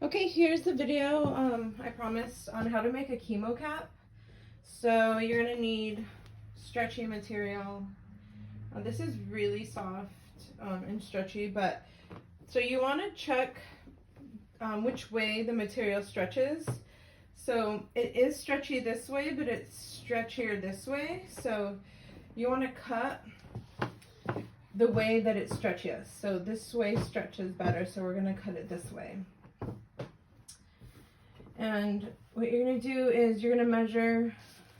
Okay, here's the video I promised on how to make a chemo cap. So you're gonna need stretchy material. This is really soft and stretchy, but so you want to check which way the material stretches. So it is stretchy this way, but it's stretchier this way. So you want to cut the way that it stretches. So this way stretches better, so we're gonna cut it this way. And what you're going to do is you're going to measure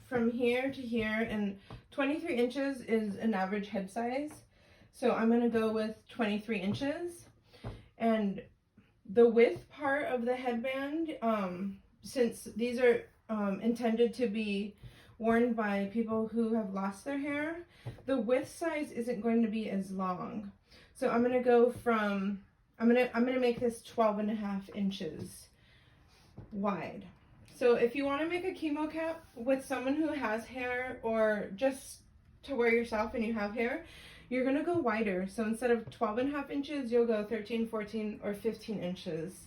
from here to here, and 23 inches is an average head size. So I'm going to go with 23 inches. And the width part of the headband, since these are intended to be worn by people who have lost their hair, the width size isn't going to be as long. So I'm going to go from, I'm going to make this 12.5 inches wide. So if you want to make a chemo cap with someone who has hair, or just to wear yourself and you have hair, you're going to go wider. So instead of 12.5 inches, you'll go 13, 14, or 15 inches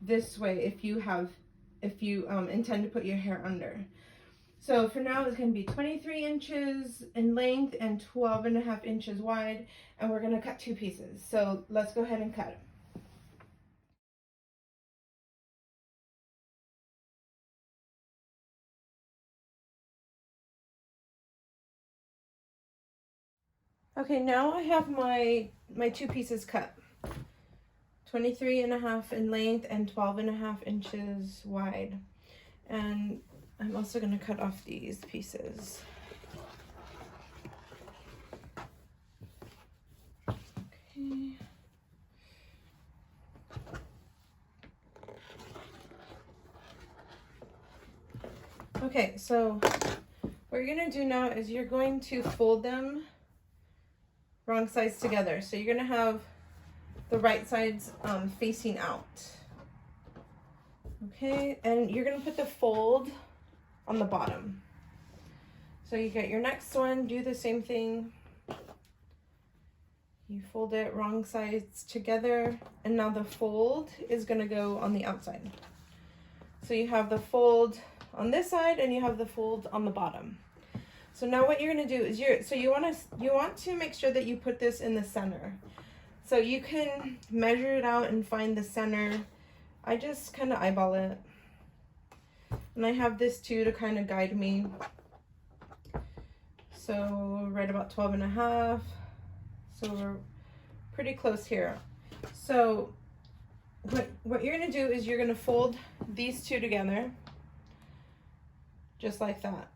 this way if you intend to put your hair under. So for now, it's going to be 23 inches in length and 12.5 inches wide, and we're going to cut 2 pieces. So let's go ahead and cut it. Okay, now I have my 2 pieces cut. 23.5 in length and 12.5 inches wide. And I'm also going to cut off these pieces. Okay. Okay, so what you're going to do now is you're going to fold them wrong sides together. So you're going to have the right sides facing out. Okay, and you're going to put the fold on the bottom. So you get your next one, do the same thing. You fold it wrong sides together, and now the fold is going to go on the outside. So you have the fold on this side and you have the fold on the bottom. So now what you're going to do is you want to make sure that you put this in the center. So you can measure it out and find the center. I just kind of eyeball it. And I have this too to kind of guide me. So right about 12.5. So we're pretty close here. So what you're going to do is you're going to fold these two together, just like that.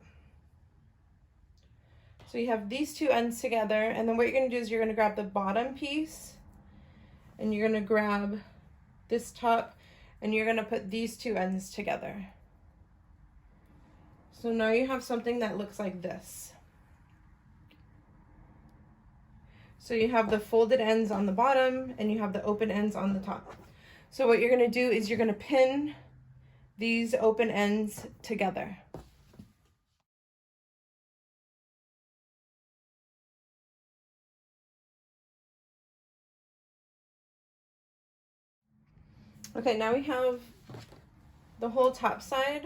So you have these two ends together, and then what you're going to do is you're going to grab the bottom piece, and you're going to grab this top, and you're going to put these two ends together. So now you have something that looks like this. So you have the folded ends on the bottom, and you have the open ends on the top. So what you're going to do is you're going to pin these open ends together. Okay, now we have the whole top side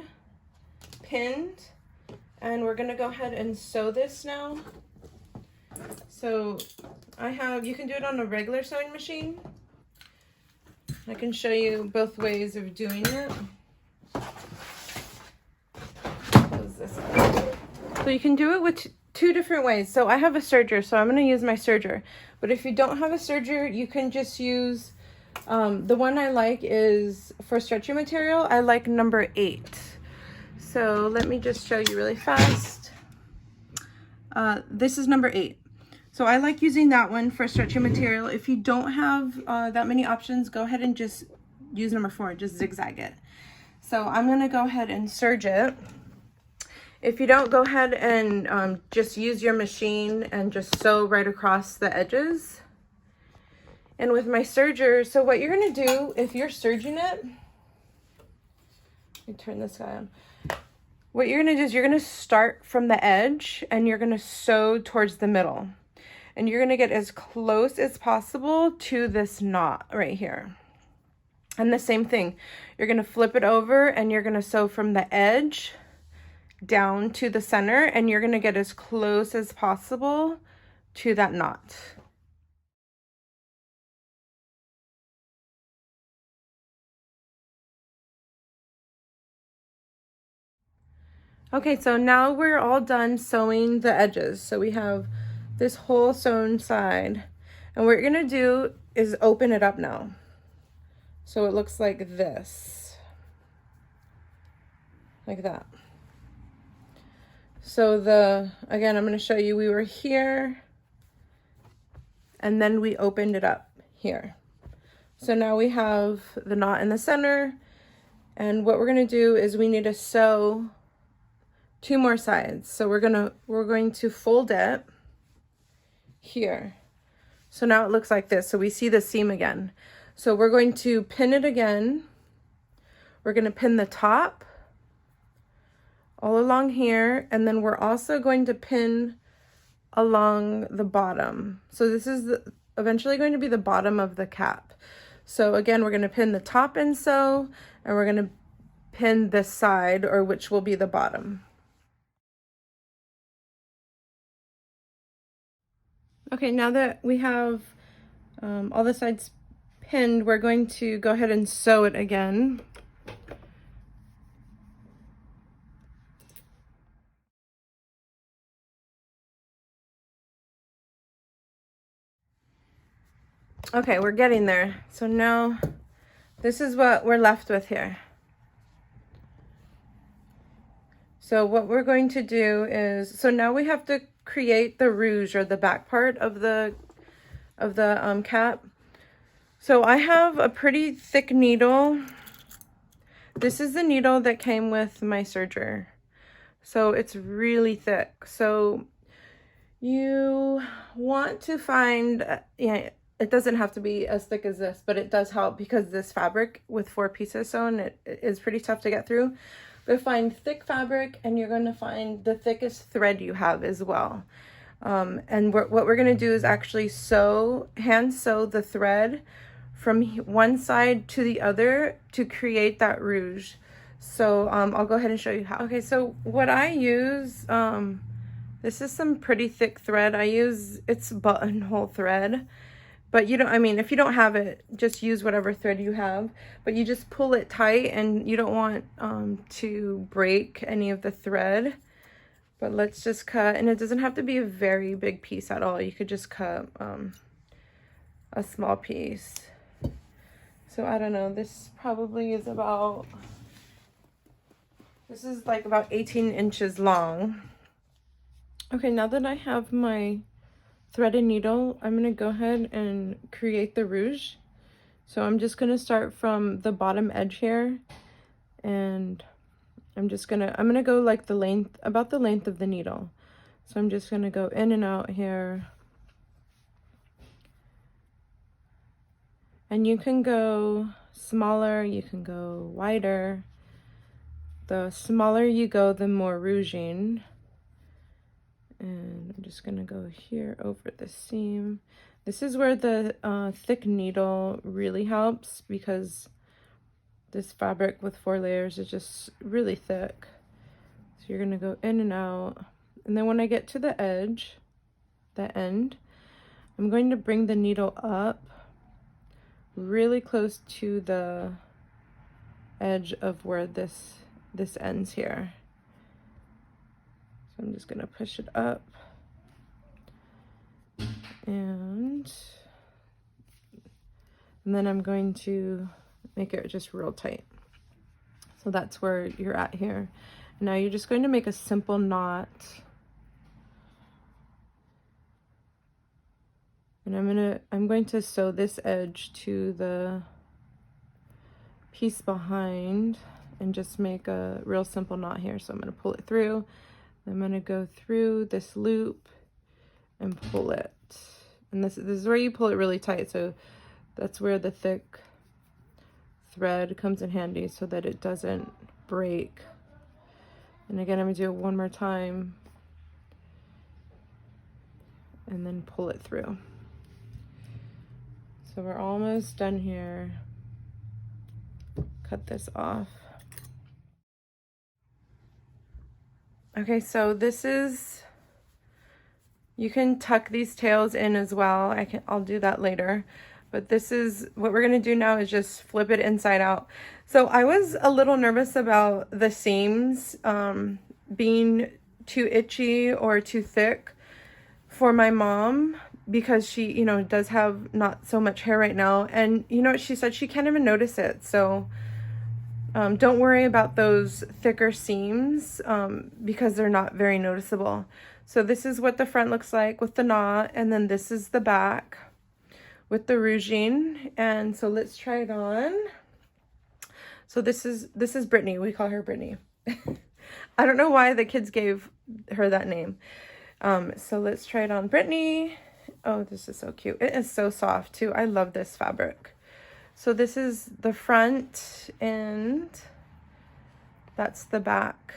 pinned, and we're gonna go ahead and sew this now. So you can do it on a regular sewing machine. I can show you both ways of doing it. Close this up. So you can do it with 2 different ways. So I have a serger, so I'm gonna use my serger. But if you don't have a serger, you can just use the one I like is for stretchy material. I like number 8. So let me just show you really fast. This is number 8. So I like using that one for stretchy material. If you don't have that many options, go ahead and just use number 4, just zigzag it. So I'm going to go ahead and serge it. If you don't, go ahead and just use your machine and just sew right across the edges. And with my serger, so what you're going to do, if you're serging it, let me turn this guy on. What you're going to do is you're going to start from the edge and you're going to sew towards the middle. And you're going to get as close as possible to this knot right here. And the same thing, you're gonna flip it over and you're gonna sew from the edge down to the center, and you're gonna get as close as possible to that knot. Okay, so now we're all done sewing the edges. So we have this whole sewn side, and what you're gonna do is open it up now. So it looks like this, like that. So again, I'm gonna show you, we were here, and then we opened it up here. So now we have the knot in the center, and what we're gonna do is we need to sew 2 more sides. So we're going to fold it here. So now it looks like this. So we see the seam again. So we're going to pin it again. We're going to pin the top all along here, and then we're also going to pin along the bottom. So this is eventually going to be the bottom of the cap. So again, we're going to pin the top in sew, and we're going to pin this side, or which will be the bottom. Okay, now that we have all the sides pinned, we're going to go ahead and sew it again. Okay, we're getting there. So now this is what we're left with here. So what we're going to do is, so now we have to create the rouge, or the back part of the cap. So I have a pretty thick needle. This is the needle that came with my serger. So it's really thick. So you want to find, yeah, it doesn't have to be as thick as this, but it does help because this fabric with 4 pieces sewn, it is pretty tough to get through. But find thick fabric, and you're going to find the thickest thread you have as well. And what we're going to do is actually hand sew the thread from one side to the other to create that rouge. So I'll go ahead and show you how. Okay, so what I use, this is some pretty thick thread. It's buttonhole thread. But you don't, I mean, if you don't have it, just use whatever thread you have. But you just pull it tight, and you don't want to break any of the thread. But let's just cut, and it doesn't have to be a very big piece at all. You could just cut a small piece. So I don't know, this probably is this is like about 18 inches long. Okay, now that I have my thread and needle, I'm gonna go ahead and create the rouge. So I'm just gonna start from the bottom edge here, and I'm gonna go like about the length of the needle. So I'm just gonna go in and out here. And you can go smaller, you can go wider. The smaller you go, the more rouging. And I'm just gonna go here over the seam. This is where the thick needle really helps, because this fabric with 4 layers is just really thick. So you're gonna go in and out. And then when I get to the edge, the end, I'm going to bring the needle up really close to the edge of where this ends here. So I'm just gonna push it up, and then I'm going to make it just real tight. So that's where you're at here. Now you're just going to make a simple knot. And I'm going to sew this edge to the piece behind and just make a real simple knot here. So I'm going to pull it through. I'm going to go through this loop and pull it. And this is where you pull it really tight. So that's where the thick thread comes in handy, so that it doesn't break. And again, I'm going to do it one more time and then pull it through. So we're almost done here. cut this off. Okay, so this is, you can tuck these tails in as well. I'll do that later. But this is, what we're gonna do now is just flip it inside out. So I was a little nervous about the seams being too itchy or too thick for my mom, because she, you know, does have not so much hair right now. And you know what she said? She can't even notice it. So don't worry about those thicker seams because they're not very noticeable. So this is what the front looks like with the knot, and then this is the back with the rouging. And so let's try it on. So this is Brittany. We call her Brittany. I don't know why the kids gave her that name. So let's try it on Brittany. Oh, this is so cute. It is so soft too. I love this fabric. So this is the front and that's the back.